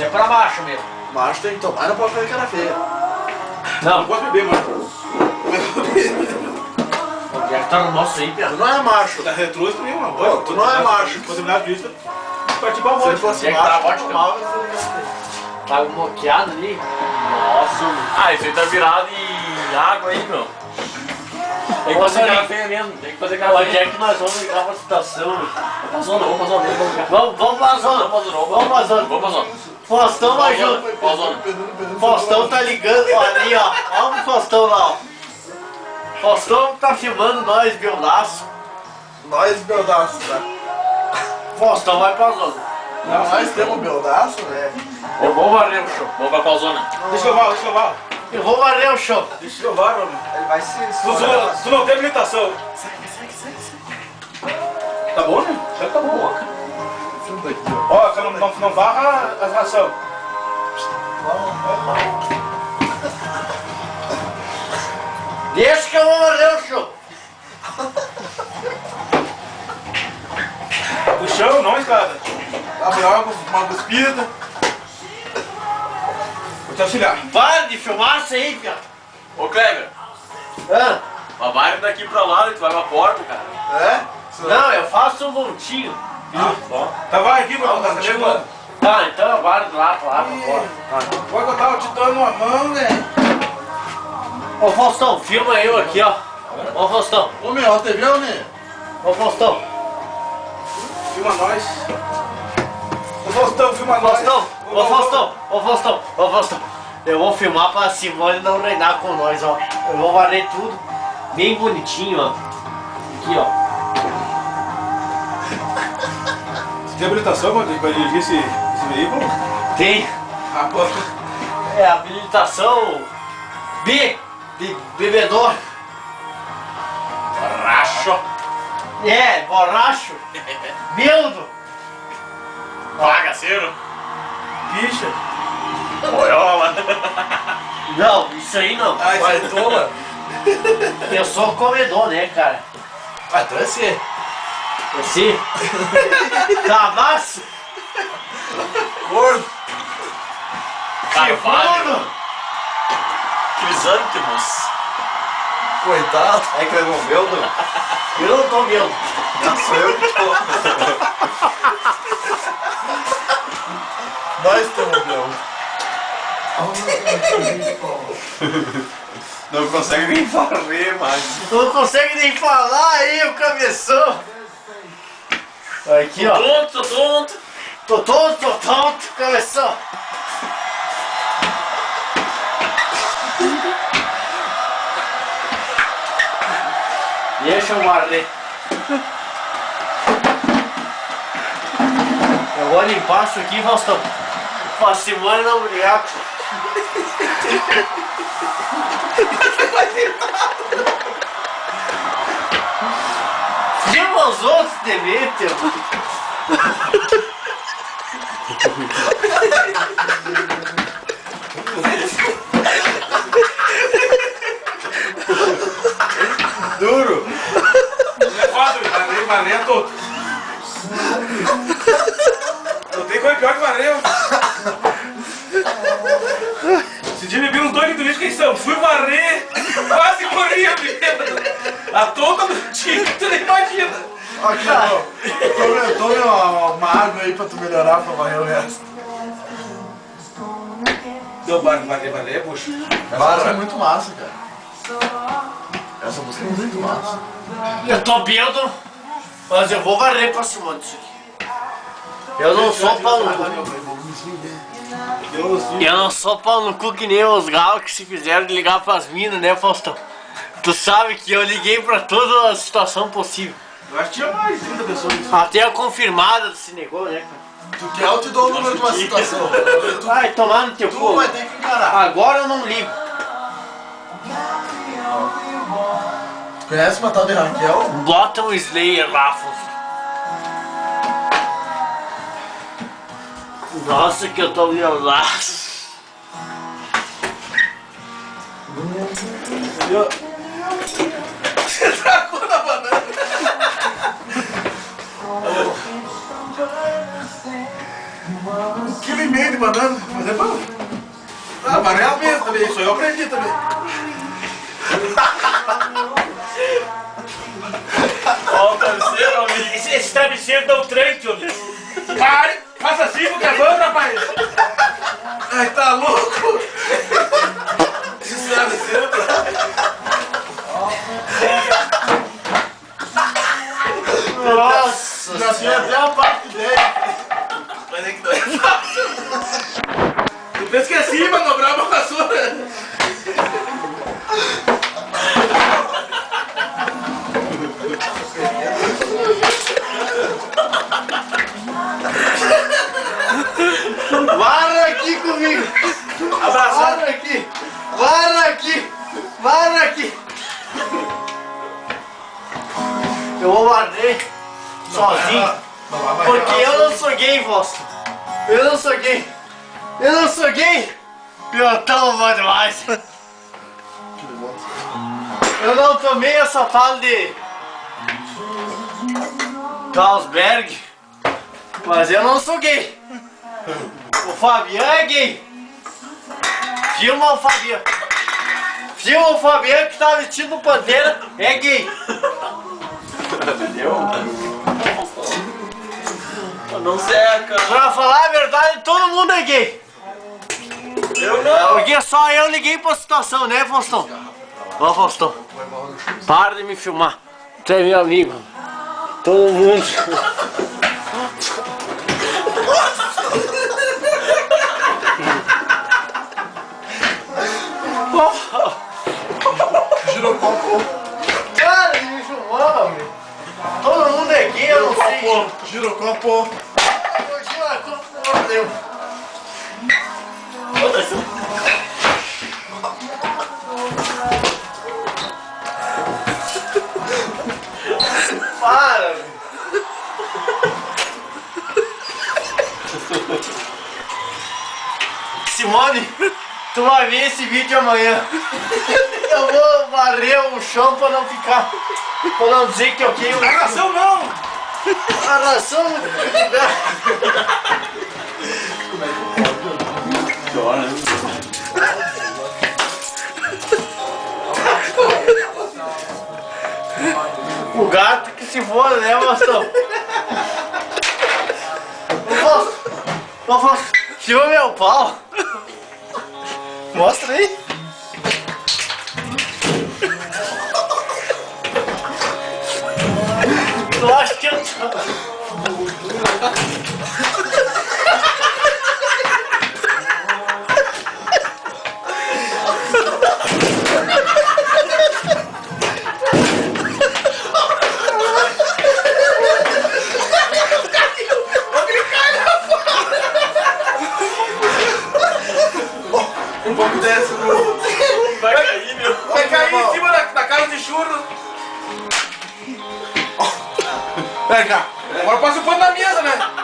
Você é pra baixo mesmo. Macho tem que tomar, não pode fazer cara feia. Não. Não pode beber, mano. Onde é que tá no nosso aí, Tu Pedro? não é macho. Tá retrô isso mesmo, mano. Pô, tu não é macho. Quando terminar disso, partir pra Se ele morte. fosse Onde é que tá a macho, vodka? tu tomava e fazer cara feia. Tá moqueado ali? Nossa, mano. Ah, isso aí tá virado em água aí, meu. Tem que fazer cara feia mesmo, tem que fazer cara Onde feia. é que nós vamos ligar pra situação? Vamos pra zona, vamos pra zona, vamos pra zona. Vamos pra zona. Vamos pra zona, Vamos pra zona. Vamos pra zona. Faustão vai junto. Qual zona? Faustão tá ligando, ó, ali, ó. Olha o Faustão lá, ó. Faustão tá filmando nós, Beldaço. Nós, beldaço, tá? Faustão vai pra zona. Nós temos beldaço, né? Eu vou varrer o show. Vamos pra qual zona? Deixa eu levar, deixa eu levar. Eu vou varrer o show. Deixa eu levar, mano. Ele vai se Tu não tem habilitação. Tá bom, né? Já tá bom. Ó, você não barra as rações. Deixa que eu vou varrer o show. O chão, não a escada. Abre água, uma cuspida. Vou te auxiliar. Para de filmar isso aí, cara. Ô, Kleber, vai daqui pra lá e tu vai pra porta, cara. É? Não, eu faço um voltinho. Tá, vai aqui, mano. Tá levando. Tá, então eu guardo lá pra fora. Agora que eu tava te dando uma mão, velho. Ô Faustão, filma eu aqui, ó. Ô Faustão, Ô meu, a TV, ô né? ô Faustão. Filma nós. Ô Faustão, filma nós. Faustão, ô Faustão, ô Faustão, ô Faustão. Eu vou filmar pra Simone não reinar com nós, ó. Eu vou varrer tudo bem bonitinho, ó. Aqui, ó. Você tem habilitação, mano, pra dirigir esse veículo? Tem. Ah, pô. É habilitação B de bebedor. Racho. É, borracho. Bildo. Bagaceiro. Bicha. Boiola. Não, isso aí não. Vai, tola. Eu sou comedor, né, cara? Ah, então é ser. Esse Cabaço, Gordo. Carvalho. Crisântemos. Coitado. é que eu não vendo? Eu não tô vendo. Não sou eu que tô. Nós temos meu. Não consegue nem varrer mais. Não consegue nem falar aí, o cabeção. Aqui, ó. Tô tonto. Tô tonto, cabeção. Deixa eu varrer. Eu vou limpar isso aqui, Faustão. Pra Simone não brigar. Filma os outros TV, teu. Duro. Não é fácil, varrer é todo. Não tem coisa pior que varrer. Esse dia bebi uns 2 litros de uísque em São. Fui varrer, quase corria, bêbado. A tonta do tigre, tu nem imagina. Aqui, ó. Tome uma água aí pra tu melhorar, pra varrer o resto. Deu varrer, puxa. Essa música é muito massa, cara. Essa música é muito massa. Eu tô bêbado, mas eu vou varrer pra Simone isso aqui. Eu não sou pau no cu. Eu não sou pau no cu que nem os galos que se fizeram de ligar pras minas, né, Faustão? Tu sabe que eu liguei pra toda a situação possível. Eu acho que tinha mais 30 pessoas. Até a confirmada se negou, né, cara? Tu quer, eu te dou o número de uma situação. Vai tomar no teu Tu cu. vai ter que encarar. Agora eu não ligo. Tu conhece uma tal de Raquel? Bota um Slayer lá, Faustão. Nossa, que eu tô violaço. Você tracou na banana. 1,5 kg de banana. também. Ó, o travesseiro, amigo. Esse travesseiro dá um tranque, homem. Pare! Faça assim, porque é bom, rapaz! Ai, tá louco? Esse travesseiro. Nossa, Já tinha até a parte dele. Mas é que não é fácil. Tu pensa que é assim, manobrar uma vassoura? Vara aqui comigo. Vara aqui. Vara aqui. Vara aqui. Eu vou varrer sozinho. Porque eu não sou gay, Vosto. Eu não sou gay. Eu não sou gay. Eu tô bom demais. Eu não tomei essa tal de Carlsberg, mas eu não sou gay. O Fabiano é gay. Filma o Fabiano. Filma o Fabiano que tá vestindo Pantera, é gay. Não seca. Pra falar a verdade, todo mundo é gay. Eu não. Porque só eu liguei pra situação, né, Faustão? Ó, Faustão, para de me filmar. Tu é meu amigo. Todo mundo. Girocopo. Cara, ele me filmou, meu. Todo mundo é gay, eu não sei. Girocopo. Para, meu. Simone, tu vai ver esse vídeo amanhã. Eu vou varrer o chão pra não ficar. Pra não dizer que eu queimo. Narração não! A ração. O gato que se foda, né, Faustão? Ô, Fausto, filma meu pau. Mostra aí. Tu acha que eu Um pouco dessa, bro. Vai cair, meu. Vai cair em cima da casa de churro. Vem cá. Agora passa o pano na mesa, né?